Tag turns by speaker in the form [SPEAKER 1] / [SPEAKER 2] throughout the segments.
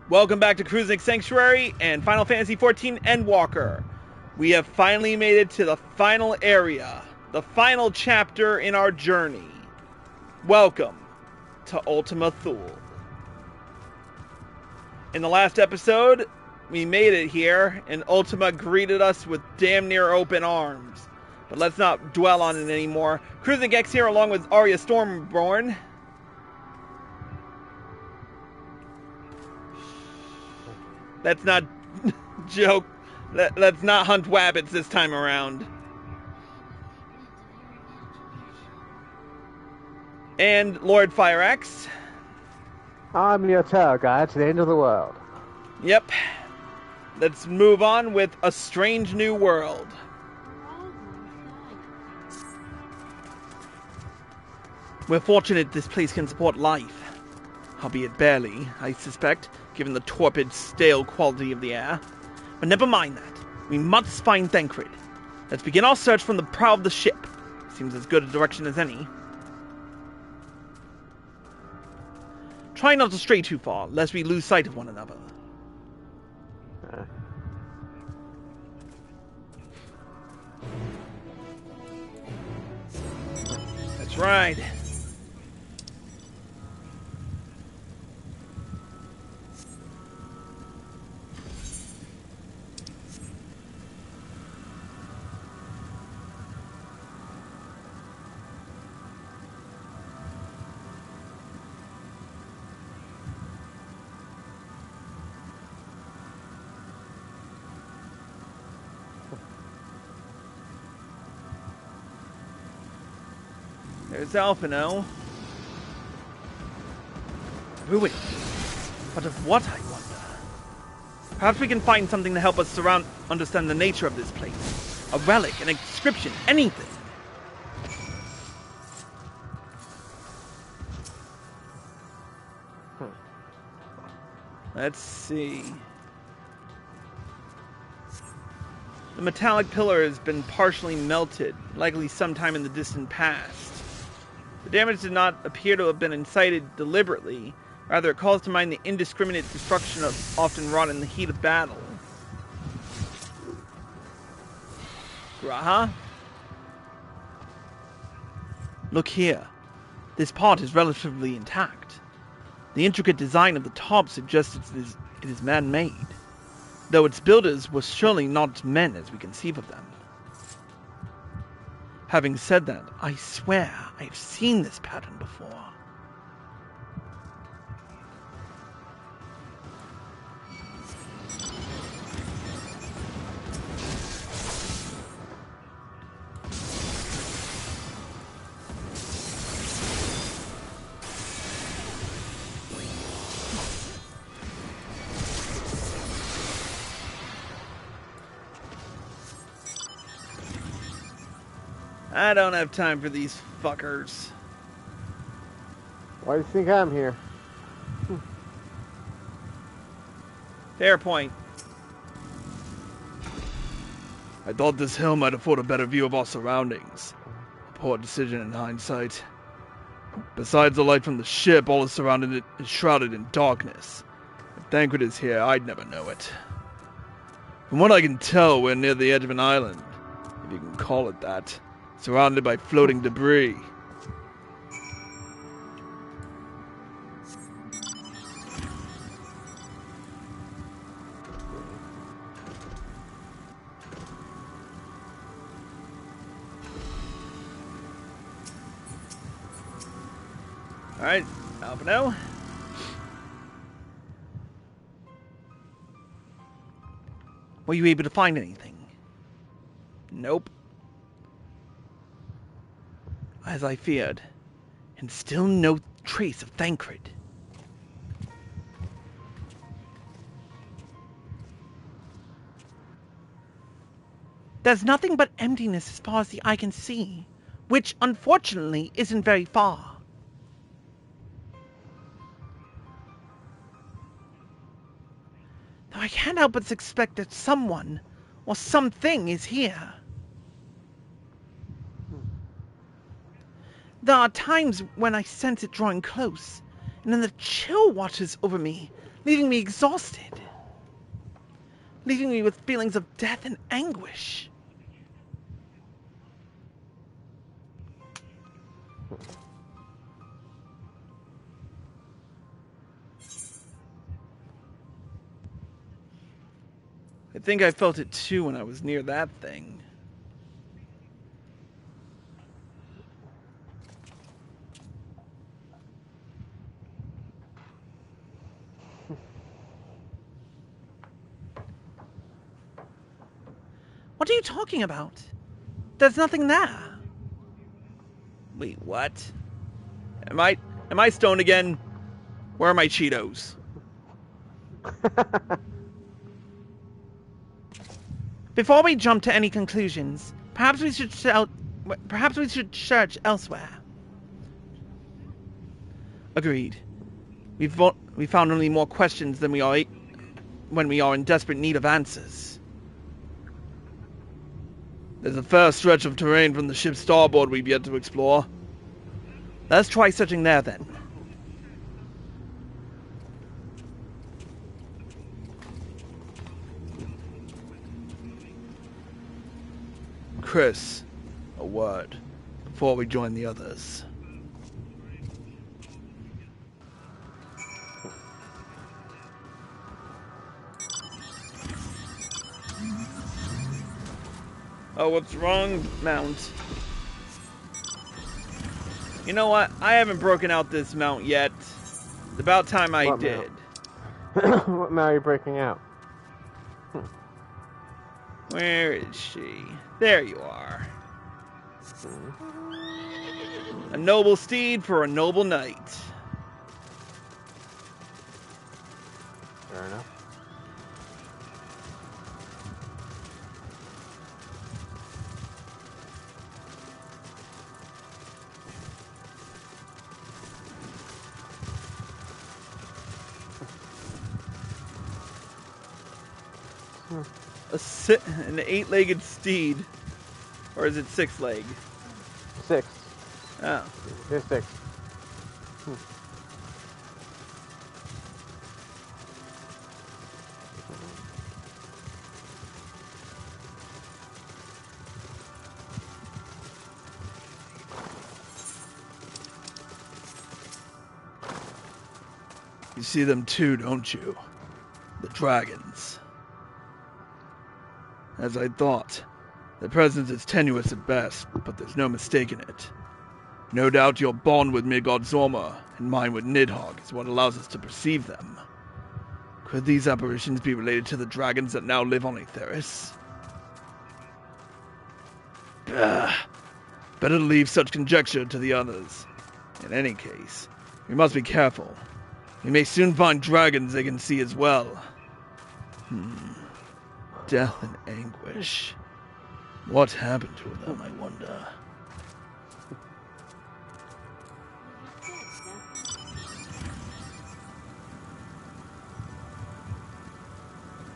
[SPEAKER 1] Welcome back to Cruising Sanctuary and Final Fantasy XIV Endwalker. We have finally made it to the final area, the final chapter in our journey. Welcome to Ultima Thule. In the last episode, we made it here, and Ultima greeted us with damn near open arms. But let's not dwell on it anymore. Cruising X here along with Arya Stormborn. Let's not joke. Let's not hunt wabbits this time around. And Lord Fireaxe.
[SPEAKER 2] I'm your tour guide to the end of the world.
[SPEAKER 1] Yep. Let's move on with A Strange New World. We're fortunate this place can support life. Albeit barely, I suspect, given the torpid, stale quality of the air. But never mind that. We must find Thancred. Let's begin our search from the prow of the ship. Seems as good a direction as any. Try not to stray too far, lest we lose sight of one another. That's right. There's Alphinaud. Ruin. But of what, I wonder? Perhaps we can find something to help us understand the nature of this place. A relic, an inscription, anything. Let's see. The metallic pillar has been partially melted, likely sometime in the distant past. The damage did not appear to have been incited deliberately. Rather, it calls to mind the indiscriminate destruction often wrought in the heat of battle. Graha? Look here. This part is relatively intact. The intricate design of the top suggests it is man-made, though its builders were surely not men as we conceive of them. Having said that, I swear I have seen this pattern before. I don't have time for these fuckers.
[SPEAKER 2] Why do you think I'm here?
[SPEAKER 1] Fair point. I thought this hill might afford a better view of our surroundings. A poor decision in hindsight. Besides the light from the ship, all surrounding it is shrouded in darkness. If Thancred is here, I'd never know it. From what I can tell, we're near the edge of an island, if you can call it that. Surrounded by floating debris. Alright, Alphinaud. Were you able to find anything? Nope. As I feared, and still no trace of Thancred. There's nothing but emptiness as far as the eye can see, which unfortunately isn't very far. Though I can't help but suspect that someone or something is here. There are times when I sense it drawing close, and then the chill washes over me, leaving me exhausted, leaving me with feelings of death and anguish. I think I felt it too when I was near that thing. What are you talking about? There's nothing there. Wait, what? Am I stoned again? Where are my Cheetos? Before we jump to any conclusions, perhaps we should search elsewhere. Agreed. We found only more questions than we are when we are in desperate need of answers. There's a fair stretch of terrain from the ship's starboard we've yet to explore. Let's try searching there then. Chris, a word before we join the others. Oh, what's wrong, Mount? You know what? I haven't broken out this mount yet. It's about time I did.
[SPEAKER 2] What mount are you breaking out?
[SPEAKER 1] Where is she? There you are. A noble steed for a noble knight.
[SPEAKER 2] Fair enough.
[SPEAKER 1] An 8-legged steed. Or is it 6-leg?
[SPEAKER 2] 6.
[SPEAKER 1] Oh.
[SPEAKER 2] There's 6.
[SPEAKER 1] You see them too, don't you? The dragons. As I thought, their presence is tenuous at best, but there's no mistaking it. No doubt your bond with Midgard Zorma and mine with Nidhogg is what allows us to perceive them. Could these apparitions be related to the dragons that now live on Aetheris? Better leave such conjecture to the others. In any case, we must be careful. We may soon find dragons they can see as well. Death and anguish. What happened to them, I wonder?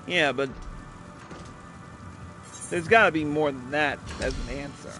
[SPEAKER 1] Yeah, but there's gotta be more than that as an answer.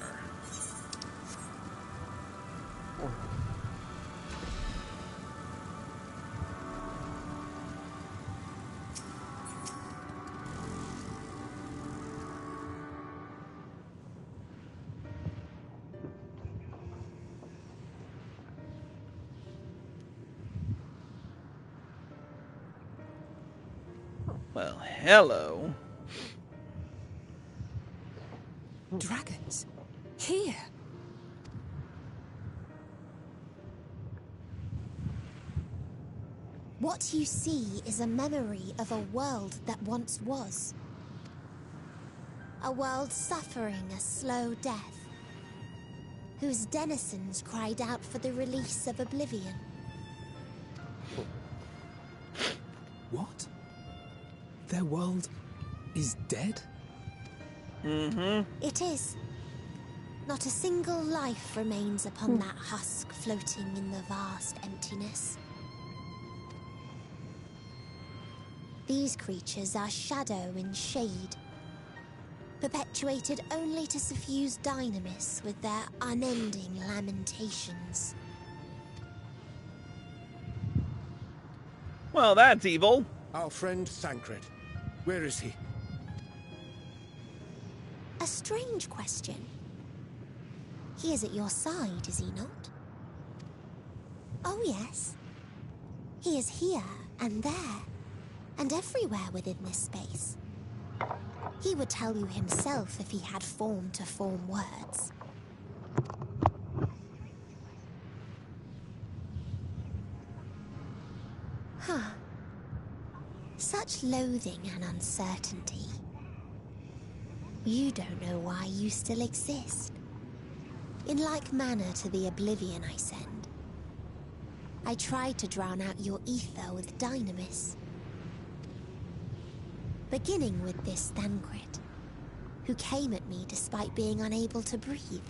[SPEAKER 1] Well, hello.
[SPEAKER 3] Dragons? Here?
[SPEAKER 4] What you see is a memory of a world that once was. A world suffering a slow death, whose denizens cried out for the release of oblivion.
[SPEAKER 3] What? Their world is dead?
[SPEAKER 4] It is. Not a single life remains upon that husk floating in the vast emptiness. These creatures are shadow and shade, perpetuated only to suffuse dynamis with their unending lamentations.
[SPEAKER 1] Well, that's evil.
[SPEAKER 5] Our friend Thancred. Where is he?
[SPEAKER 4] A strange question. He is at your side, is he not? Oh, yes. He is here and there, and everywhere within this space. He would tell you himself if he had form to form words. Huh. Such loathing and uncertainty. You don't know why you still exist. In like manner to the oblivion I send. I tried to drown out your ether with dynamis. Beginning with this Thancred, who came at me despite being unable to breathe.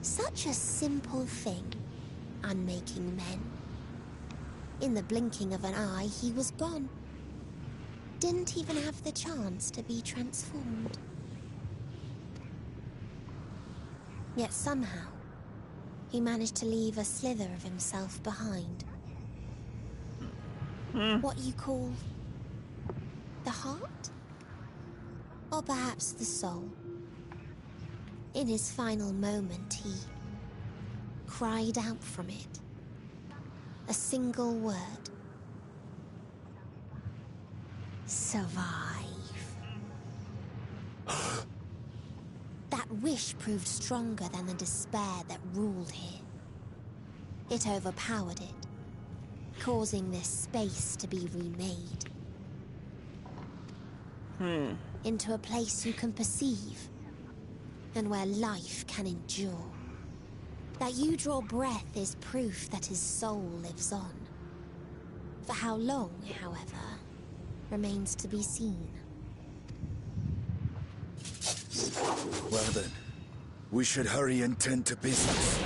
[SPEAKER 4] Such a simple thing, unmaking men. In the blinking of an eye, he was gone. Didn't even have the chance to be transformed. Yet somehow, he managed to leave a slither of himself behind. What you call the heart? Or perhaps the soul. In his final moment, he cried out from it. A single word. Survive. That wish proved stronger than the despair that ruled here. It overpowered it, causing this space to be remade. Into a place you can perceive, and where life can endure. That you draw breath is proof that his soul lives on. For how long, however, remains to be seen.
[SPEAKER 6] Well then, we should hurry and tend to business.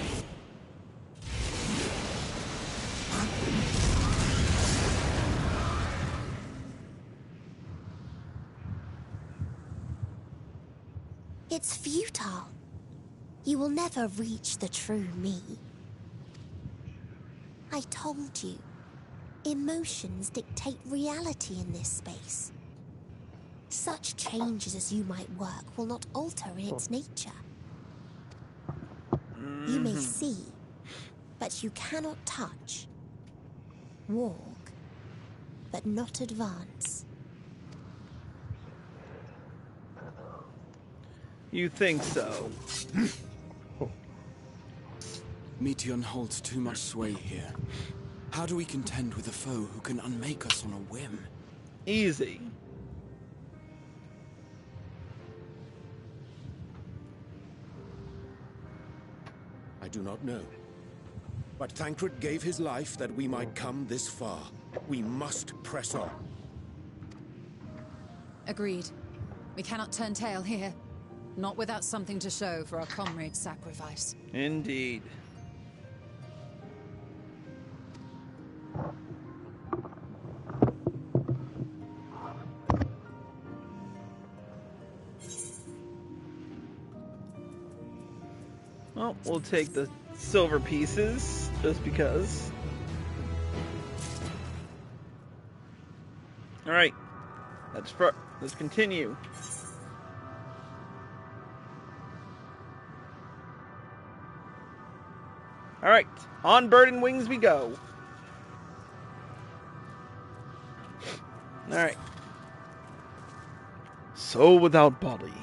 [SPEAKER 4] It's futile. You will never reach the true me. I told you, emotions dictate reality in this space. Such changes as you might work will not alter its nature. You may see, but you cannot touch. Walk, but not advance.
[SPEAKER 1] You think so?
[SPEAKER 7] Meteion holds too much sway here. How do we contend with a foe who can unmake us on a whim?
[SPEAKER 1] Easy.
[SPEAKER 5] I do not know. But Thancred gave his life that we might come this far. We must press on.
[SPEAKER 8] Agreed. We cannot turn tail here. Not without something to show for our comrade's sacrifice.
[SPEAKER 1] Indeed. Well, we'll take the silver pieces, just because. Alright. Let's continue. Alright, on bird and wings we go. Alright. Soul without body.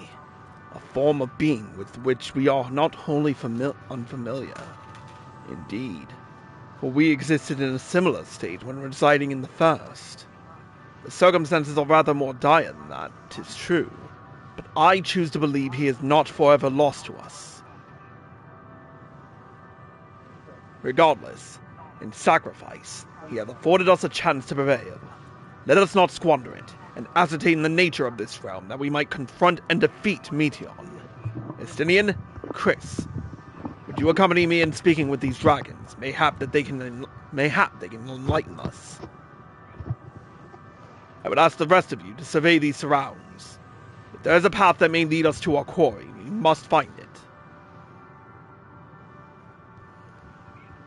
[SPEAKER 1] A form of being with which we are not wholly unfamiliar. Indeed. For we existed in a similar state when residing in the first. The circumstances are rather more dire than that, 'tis true. But I choose to believe he is not forever lost to us. Regardless, in sacrifice, he hath afforded us a chance to prevail. Let us not squander it, and ascertain the nature of this realm, that we might confront and defeat Meteion. Estinian, Chris, would you accompany me in speaking with these dragons? Mayhap they can enlighten us. I would ask the rest of you to survey these surrounds. If there is a path that may lead us to our quarry, we must find it.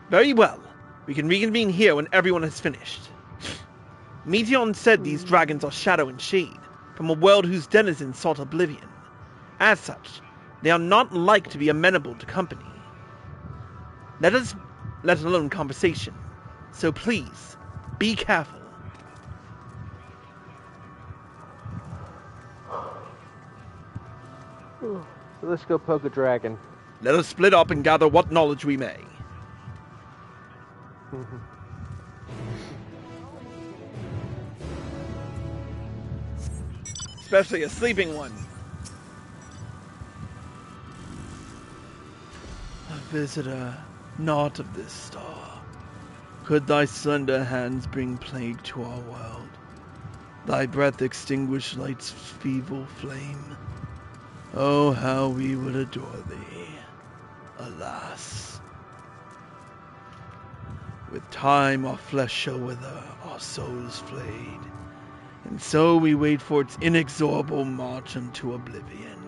[SPEAKER 1] Very well. We can reconvene here when everyone has finished. Meteon said these dragons are shadow and shade, from a world whose denizens sought oblivion. As such, they are not like to be amenable to company. Let alone conversation. So please, be careful.
[SPEAKER 2] So let's go poke a dragon.
[SPEAKER 1] Let us split up and gather what knowledge we may. Especially a sleeping one. A visitor, not of this star. Could thy slender hands bring plague to our world? Thy breath extinguish light's feeble flame? Oh, how we would adore thee. Alas. With time our flesh shall wither, our souls flayed. And so we wait for its inexorable march unto oblivion.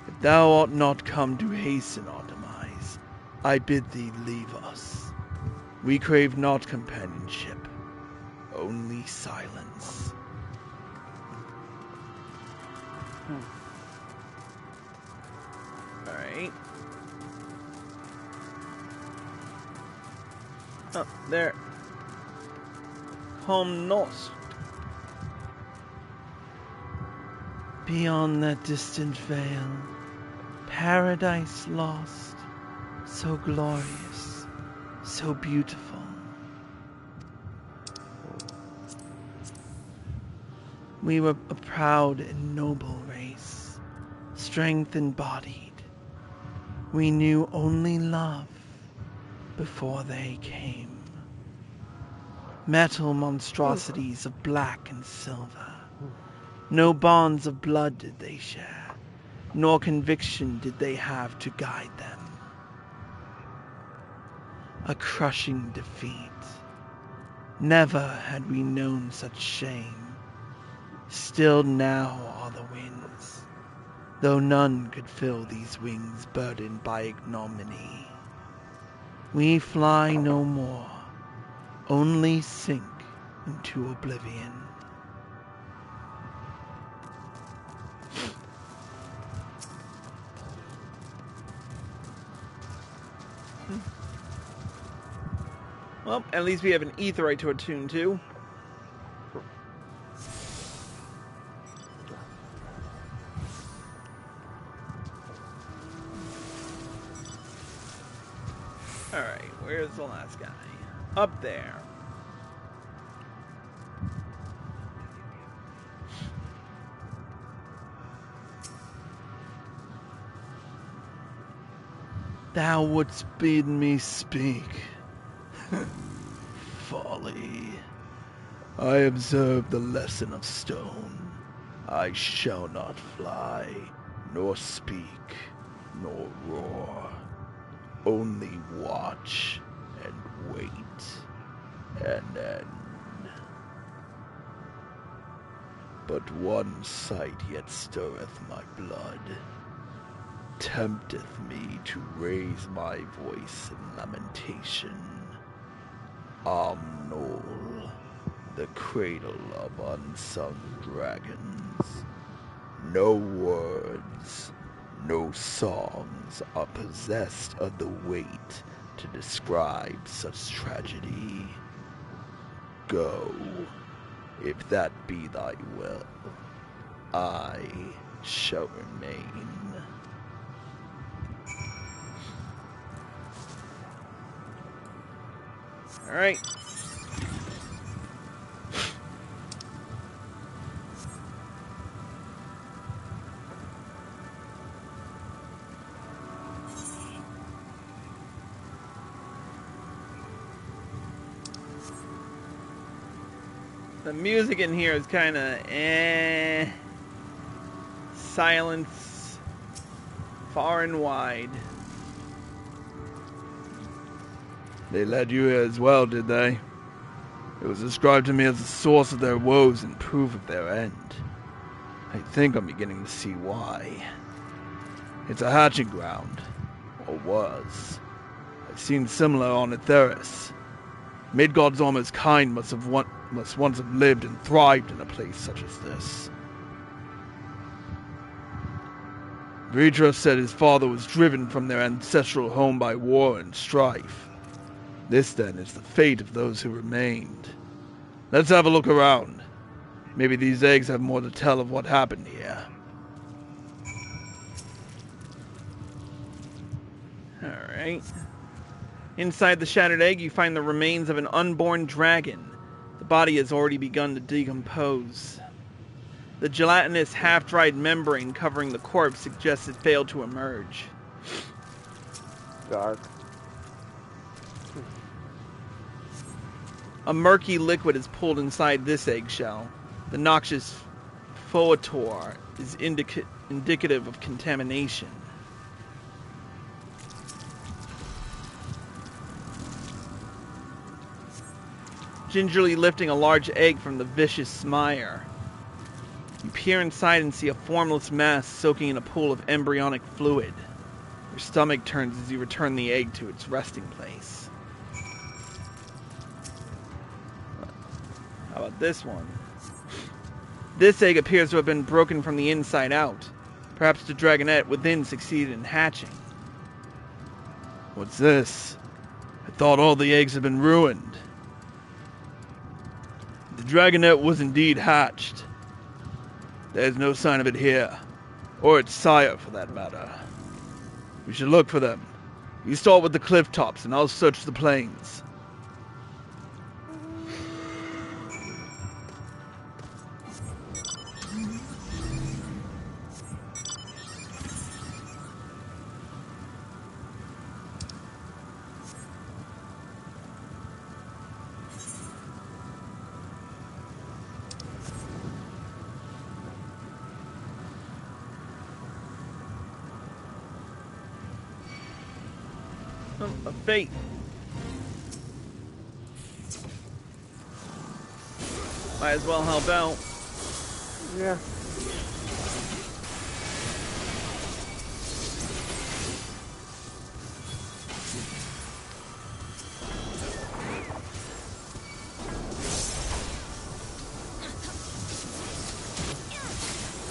[SPEAKER 1] If thou art not come to hasten our demise, I bid thee leave us. We crave not companionship, only silence. Alright. Oh, there. Come north. Beyond that distant veil, paradise lost, so glorious, so beautiful. We were a proud and noble race, strength embodied. We knew only love before they came. Metal monstrosities of black and silver. No bonds of blood did they share, nor conviction did they have to guide them. A crushing defeat. Never had we known such shame. Still now are the winds, though none could fill these wings burdened by ignominy. We fly no more, only sink into oblivion. Well, at least we have an aetheryte to attune to. Alright, where's the last guy? Up there. Thou wouldst bid me speak. Folly. I observe the lesson of stone. I shall not fly, nor speak, nor roar. Only watch and wait, and end. But one sight yet stirreth my blood, tempteth me to raise my voice in lamentation. Amnol, the cradle of unsung dragons. No words, no songs are possessed of the weight to describe such tragedy. Go, if that be thy will. I shall remain. All right. The music in here is kind of silence far and wide. They led you here as well, did they? It was described to me as the source of their woes and proof of their end. I think I'm beginning to see why. It's a hatching ground, a Or was. I've seen similar on Aetheris. Midgard's almost kind must once have lived and thrived in a place such as this. Vidra said his father was driven from their ancestral home by war and strife. This, then, is the fate of those who remained. Let's have a look around. Maybe these eggs have more to tell of what happened here.
[SPEAKER 9] Alright. Inside the shattered egg, you find the remains of an unborn dragon. The body has already begun to decompose. The gelatinous, half-dried membrane covering the corpse suggests it failed to emerge.
[SPEAKER 2] Dark.
[SPEAKER 9] A murky liquid is pulled inside this eggshell. The noxious photor is indicative of contamination. Gingerly lifting a large egg from the vicious mire, you peer inside and see a formless mass soaking in a pool of embryonic fluid. Your stomach turns as you return the egg to its resting place. How about this one? This egg appears to have been broken from the inside out. Perhaps the dragonette within succeeded in hatching.
[SPEAKER 1] What's this? I thought all the eggs had been ruined. The dragonette was indeed hatched. There's no sign of it here, or its sire for that matter. We should look for them. You start with the cliff tops and I'll search the plains.
[SPEAKER 9] A fate. Might as well help out.
[SPEAKER 2] Yeah.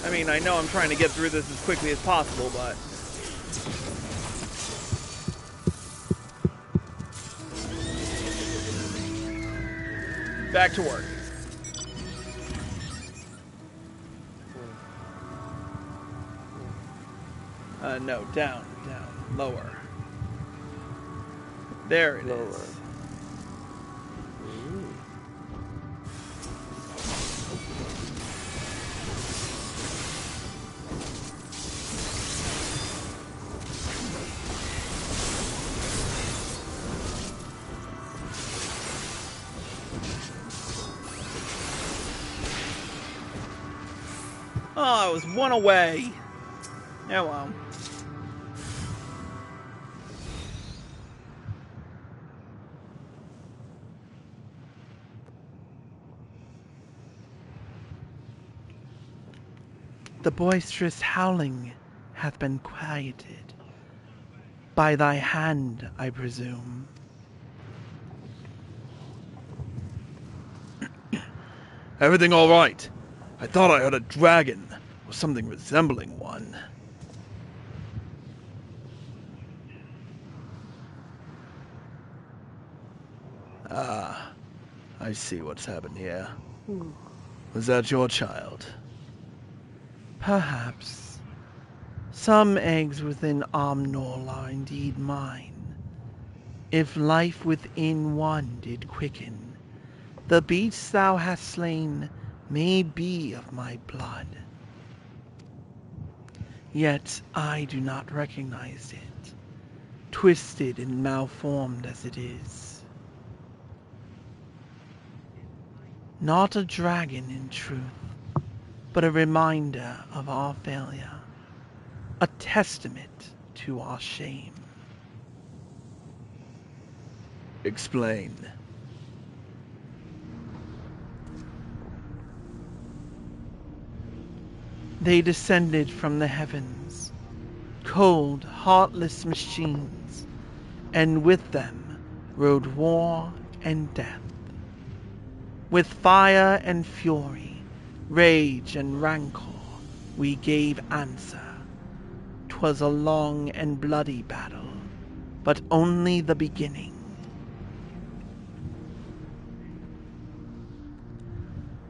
[SPEAKER 9] I mean, I know I'm trying to get through this as quickly as possible, but... back to work. No, down, lower. There it is. Oh, I was one away. Yeah, well.
[SPEAKER 10] The boisterous howling hath been quieted. By thy hand, I presume.
[SPEAKER 1] Everything all right? I thought I heard a dragon, or something resembling one. Ah, I see what's happened here. Was that your child?
[SPEAKER 10] Perhaps. Some eggs within Omnol are indeed mine. If life within one did quicken, the beasts thou hast slain may be of my blood. Yet I do not recognize it, twisted and malformed as it is. Not a dragon in truth, but a reminder of our failure, a testament to our shame.
[SPEAKER 1] Explain.
[SPEAKER 10] They descended from the heavens, cold, heartless machines, and with them rode war and death. With fire and fury, rage and rancor, we gave answer. 'Twas a long and bloody battle, but only the beginning.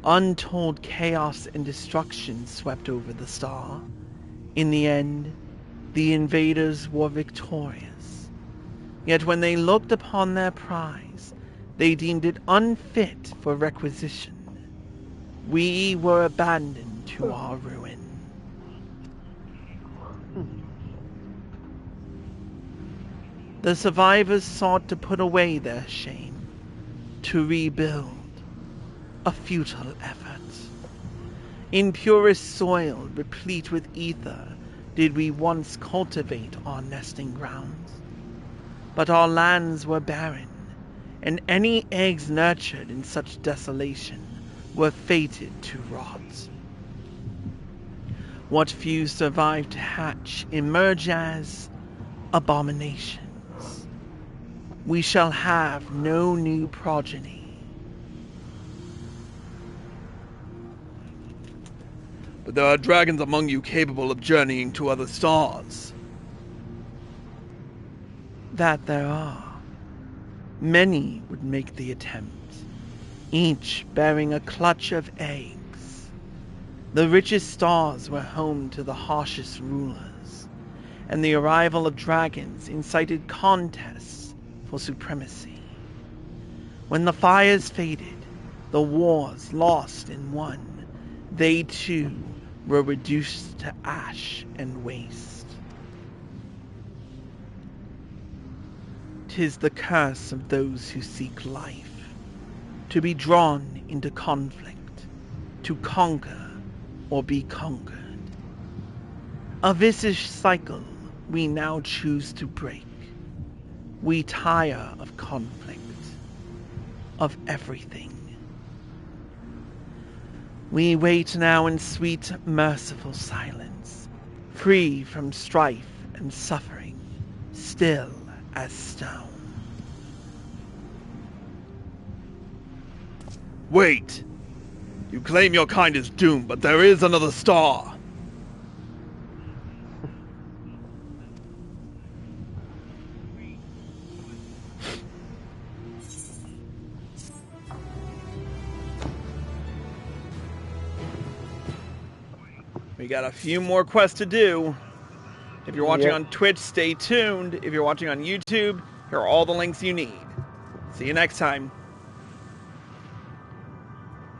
[SPEAKER 10] Untold chaos and destruction swept over the star. In the end, the invaders were victorious. Yet when they looked upon their prize, they deemed it unfit for requisition. We were abandoned to our ruin. The survivors sought to put away their shame, to rebuild. A futile effort. In purest soil, replete with ether, did we once cultivate our nesting grounds. But our lands were barren, and any eggs nurtured in such desolation were fated to rot. What few survived to hatch emerge as abominations. We shall have no new progeny.
[SPEAKER 1] But there are dragons among you capable of journeying to other stars.
[SPEAKER 10] That there are. Many would make the attempt, each bearing a clutch of eggs. The richest stars were home to the harshest rulers, and the arrival of dragons incited contests for supremacy. When the fires faded, the wars lost and won, they too were reduced to ash and waste. 'Tis the curse of those who seek life, to be drawn into conflict, to conquer or be conquered. A vicious cycle we now choose to break. We tire of conflict, of everything. We wait now in sweet, merciful silence, free from strife and suffering, still as stone.
[SPEAKER 1] Wait! You claim your kind is doomed, but there is another star.
[SPEAKER 9] We got a few more quests to do. If you're watching on Twitch, stay tuned. If you're watching on YouTube, here are all the links you need. See you next time.